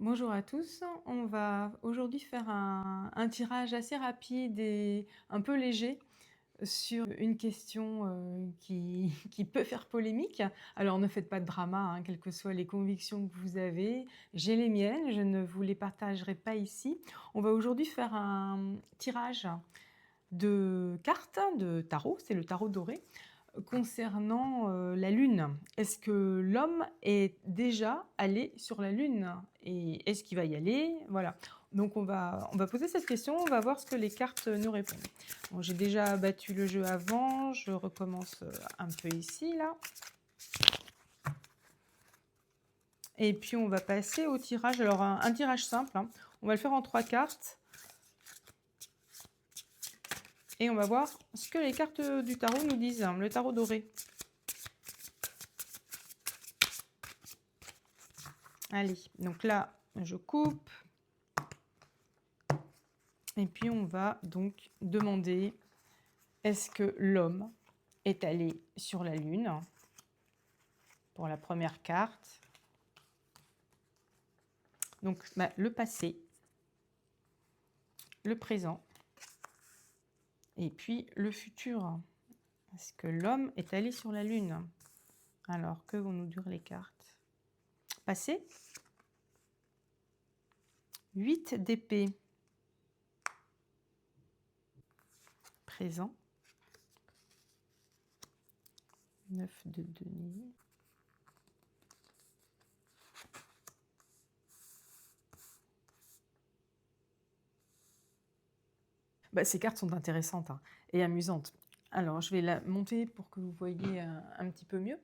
Bonjour à tous, on va aujourd'hui faire un tirage assez rapide et un peu léger sur une question qui peut faire polémique. Alors ne faites pas de drama, hein, quelles que soient les convictions que vous avez. J'ai les miennes, je ne vous les partagerai pas ici. On va aujourd'hui faire un tirage de cartes de tarot, c'est le tarot doré, concernant la Lune. Est-ce que l'homme est déjà allé sur la Lune? Et est-ce qu'il va y aller? Voilà. Donc on va poser cette question, on va voir ce que les cartes nous répondent. Bon, j'ai déjà battu le jeu avant, je recommence un peu ici, là. Et puis on va passer au tirage. Alors un tirage simple, hein. On va le faire en 3 cartes. Et on va voir ce que les cartes du tarot nous disent, hein, le tarot doré. Allez, donc là, je coupe. Et puis on va donc demander, est-ce que l'homme est allé sur la Lune pour la première carte? Donc le passé, le présent et puis le futur. Est-ce que l'homme est allé sur la Lune? Alors, que vont nous dire les cartes? Passé, 8 d'épée. Présent, 9 de denier. Ces cartes sont intéressantes, hein, et amusantes. Alors, je vais la monter pour que vous voyez un petit peu mieux.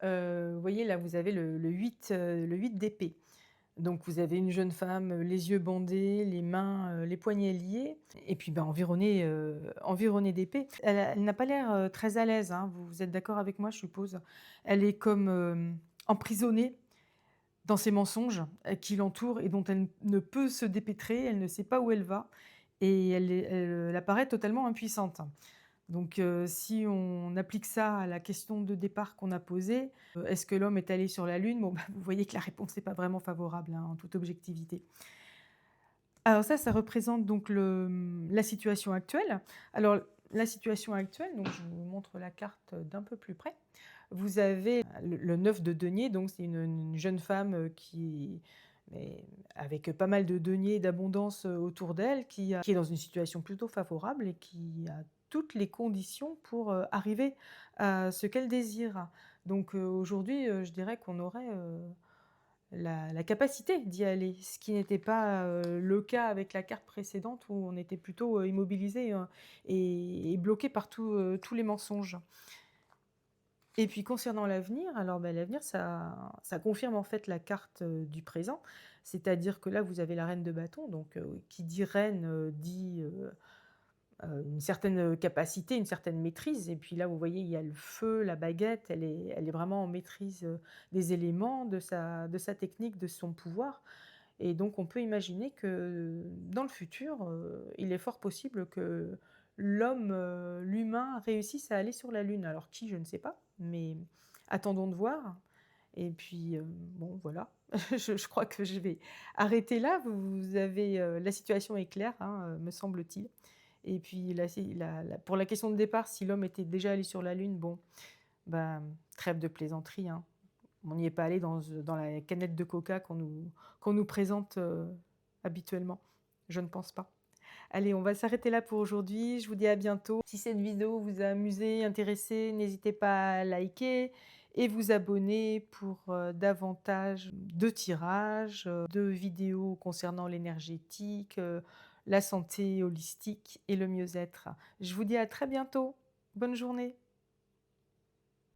Vous voyez, là, vous avez le 8 d'épée. Donc, vous avez une jeune femme, les yeux bandés, les mains, les poignets liés, et puis environnée d'épée. Elle n'a pas l'air très à l'aise, hein, vous êtes d'accord avec moi, je suppose. Elle est comme emprisonnée dans ces mensonges qui l'entourent et dont elle ne peut se dépêtrer, elle ne sait pas où elle va, et elle apparaît totalement impuissante. Donc, si on applique ça à la question de départ qu'on a posée, est-ce que l'homme est allé sur la Lune? Bon, vous voyez que la réponse n'est pas vraiment favorable, hein, en toute objectivité. Alors ça représente donc la situation actuelle. Alors, la situation actuelle, donc je vous montre la carte d'un peu plus près. Vous avez le 9 de denier, donc c'est une jeune femme avec pas mal de deniers, d'abondance autour d'elle, qui est dans une situation plutôt favorable et qui a toutes les conditions pour arriver à ce qu'elle désire. Donc aujourd'hui, je dirais qu'on aurait la capacité d'y aller, ce qui n'était pas le cas avec la carte précédente où on était plutôt immobilisé et bloqué par tous les mensonges. Et puis concernant l'avenir, alors l'avenir, ça confirme en fait la carte du présent, c'est-à-dire que là, vous avez la reine de bâton, donc qui dit reine dit une certaine capacité, une certaine maîtrise. Et puis là, vous voyez, il y a le feu, la baguette, elle est vraiment en maîtrise des éléments, de sa technique, de son pouvoir. Et donc, on peut imaginer que dans le futur, il est fort possible que l'homme, l'humain, réussisse à aller sur la Lune. Alors qui, je ne sais pas, mais attendons de voir. Et puis, bon, voilà, je crois que je vais arrêter là. Vous avez, la situation est claire, hein, me semble-t-il. Et puis, pour la question de départ, si l'homme était déjà allé sur la Lune, bon, trêve de plaisanterie, hein. On n'y est pas allé dans la canette de coca qu'on nous présente habituellement. Je ne pense pas. Allez, on va s'arrêter là pour aujourd'hui. Je vous dis à bientôt. Si cette vidéo vous a amusé, intéressé, n'hésitez pas à liker et vous abonner pour davantage de tirages, de vidéos concernant l'énergétique, la santé holistique et le mieux-être. Je vous dis à très bientôt. Bonne journée.